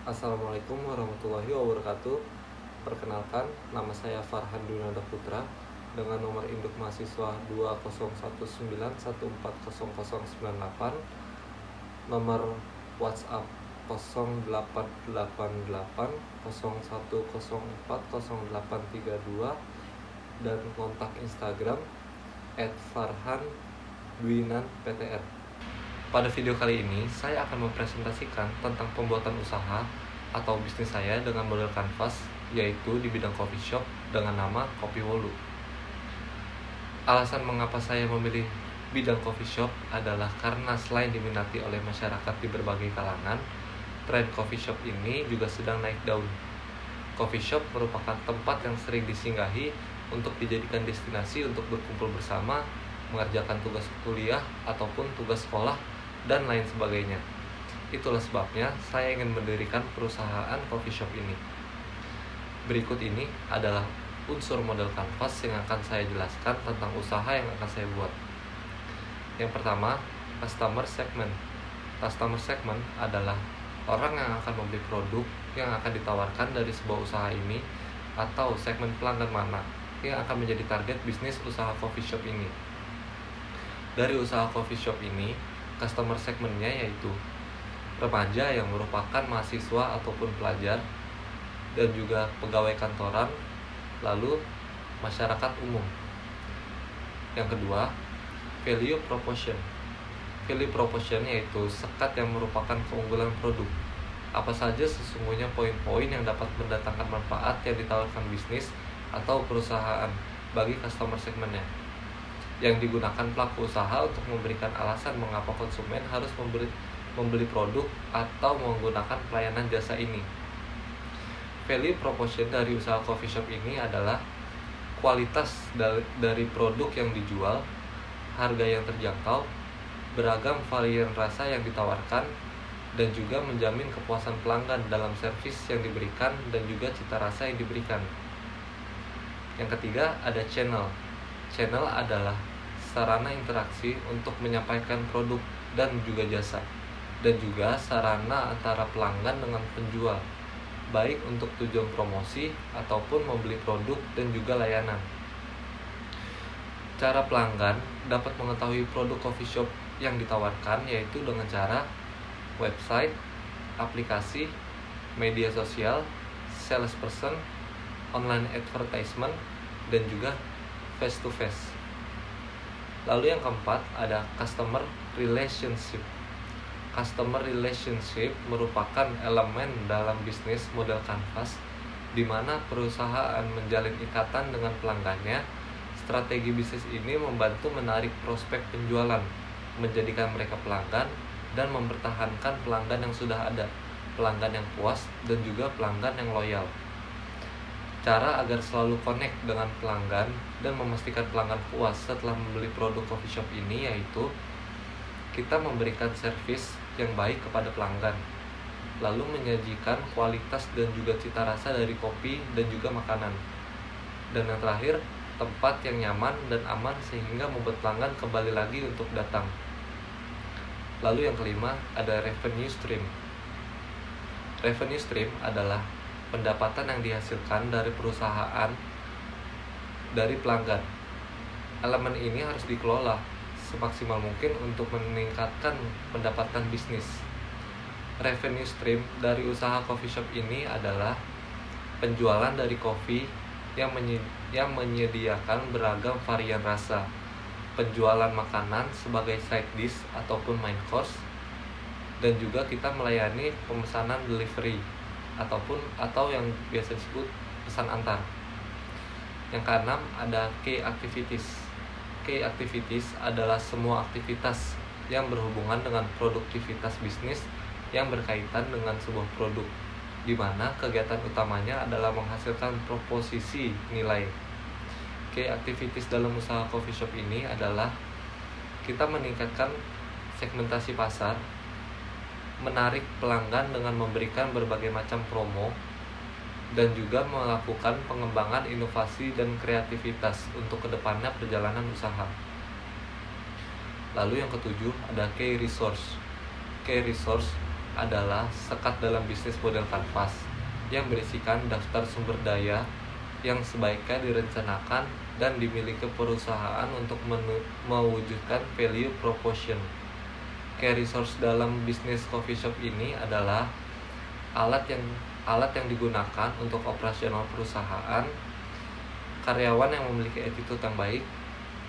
Assalamualaikum warahmatullahi wabarakatuh. Perkenalkan, nama saya Farhan Dunada Putra dengan nomor induk mahasiswa 2019140098, nomor WhatsApp 088801040832, dan kontak Instagram @farhandwinanptr. Pada video kali ini, saya akan mempresentasikan tentang pembuatan usaha atau bisnis saya dengan model kanvas, yaitu di bidang coffee shop dengan nama Kopi Wolu. Alasan mengapa saya memilih bidang coffee shop adalah karena selain diminati oleh masyarakat di berbagai kalangan, tren coffee shop ini juga sedang naik daun. Coffee shop merupakan tempat yang sering disinggahi untuk dijadikan destinasi untuk berkumpul bersama, mengerjakan tugas kuliah ataupun tugas sekolah, dan lain sebagainya. Itulah sebabnya saya ingin mendirikan perusahaan coffee shop ini. Berikut ini adalah unsur model kanvas yang akan saya jelaskan tentang usaha yang akan saya buat. Yang pertama, customer segment. Customer segment adalah orang yang akan membeli produk yang akan ditawarkan dari sebuah usaha ini, atau segmen pelanggan mana yang akan menjadi target bisnis usaha coffee shop ini. Dari usaha coffee shop ini, customer segmentnya yaitu remaja yang merupakan mahasiswa ataupun pelajar, dan juga pegawai kantoran, lalu masyarakat umum. Yang kedua, value proposition. Value proposition yaitu sekat yang merupakan keunggulan produk. Apa saja sesungguhnya poin-poin yang dapat mendatangkan manfaat yang ditawarkan bisnis atau perusahaan bagi customer segmentnya, yang digunakan pelaku usaha untuk memberikan alasan mengapa konsumen harus membeli produk atau menggunakan pelayanan jasa ini. Value proposition dari usaha coffee shop ini adalah kualitas dari produk yang dijual, harga yang terjangkau, beragam varian rasa yang ditawarkan, dan juga menjamin kepuasan pelanggan dalam servis yang diberikan dan juga cita rasa yang diberikan. Yang ketiga, ada channel. Channel adalah sarana interaksi untuk menyampaikan produk dan juga jasa, dan juga sarana antara pelanggan dengan penjual, baik untuk tujuan promosi ataupun membeli produk dan juga layanan. Cara pelanggan dapat mengetahui produk coffee shop yang ditawarkan yaitu dengan cara website, aplikasi, media sosial, salesperson, online advertisement, dan juga face to face. Lalu yang keempat ada customer relationship. Customer relationship merupakan elemen dalam bisnis model kanvas di mana perusahaan menjalin ikatan dengan pelanggannya. Strategi bisnis ini membantu menarik prospek penjualan, menjadikan mereka pelanggan, dan mempertahankan pelanggan yang sudah ada, pelanggan yang puas, dan juga pelanggan yang loyal. Cara agar selalu connect dengan pelanggan dan memastikan pelanggan puas setelah membeli produk coffee shop ini yaitu kita memberikan servis yang baik kepada pelanggan, lalu menyajikan kualitas dan juga cita rasa dari kopi dan juga makanan, dan yang terakhir, tempat yang nyaman dan aman sehingga membuat pelanggan kembali lagi untuk datang. Lalu yang kelima ada revenue stream. Revenue stream adalah pendapatan yang dihasilkan dari perusahaan dari pelanggan. Elemen ini harus dikelola semaksimal mungkin untuk meningkatkan pendapatan bisnis. Revenue stream dari usaha coffee shop ini adalah penjualan dari kopi yang menyediakan beragam varian rasa, penjualan makanan sebagai side dish ataupun main course, dan juga kita melayani pemesanan delivery atau yang biasa disebut pesan antar. Yang keenam ada key activities. Key activities adalah semua aktivitas yang berhubungan dengan produktivitas bisnis yang berkaitan dengan sebuah produk, di mana kegiatan utamanya adalah menghasilkan proposisi nilai. Key activities dalam usaha coffee shop ini adalah kita meningkatkan segmentasi pasar, menarik pelanggan dengan memberikan berbagai macam promo, dan juga melakukan pengembangan inovasi dan kreativitas untuk kedepannya perjalanan usaha. Lalu yang ketujuh ada key resource. Key resource adalah sekat dalam bisnis model kanvas yang berisikan daftar sumber daya yang sebaiknya direncanakan dan dimiliki perusahaan untuk mewujudkan value proposition. Key resource dalam bisnis coffee shop ini adalah alat yang digunakan untuk operasional perusahaan, karyawan yang memiliki attitude yang baik,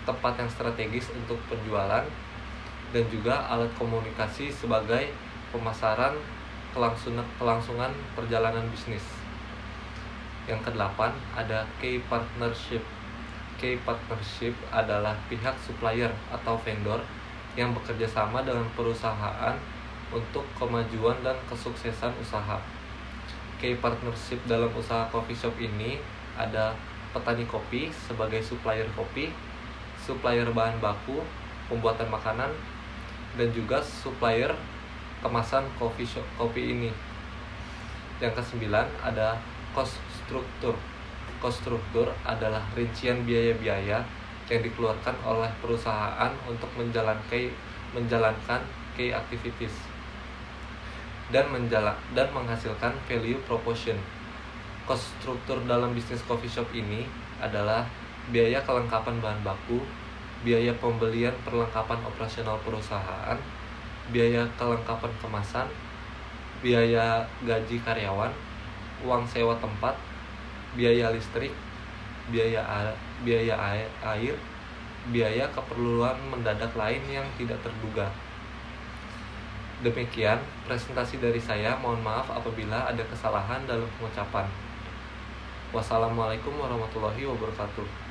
tempat yang strategis untuk penjualan, dan juga alat komunikasi sebagai pemasaran kelangsungan perjalanan bisnis. Yang kedelapan ada key partnership. Key partnership adalah pihak supplier atau vendor yang bekerja sama dengan perusahaan untuk kemajuan dan kesuksesan usaha. Key partnership dalam usaha coffee shop ini ada petani kopi sebagai supplier kopi, supplier bahan baku, pembuatan makanan, dan juga supplier kemasan kopi ini. Yang kesembilan ada cost structure. Cost structure adalah rincian biaya-biaya yang dikeluarkan oleh perusahaan untuk menjalankan key activities dan menghasilkan value proposition. Cost structure dalam bisnis coffee shop ini adalah biaya kelengkapan bahan baku, biaya pembelian perlengkapan operasional perusahaan, biaya kelengkapan kemasan, biaya gaji karyawan, uang sewa tempat, biaya listrik, biaya air, biaya keperluan mendadak lain yang tidak terduga. Demikian presentasi dari saya. Mohon maaf apabila ada kesalahan dalam pengucapan. Wassalamualaikum warahmatullahi wabarakatuh.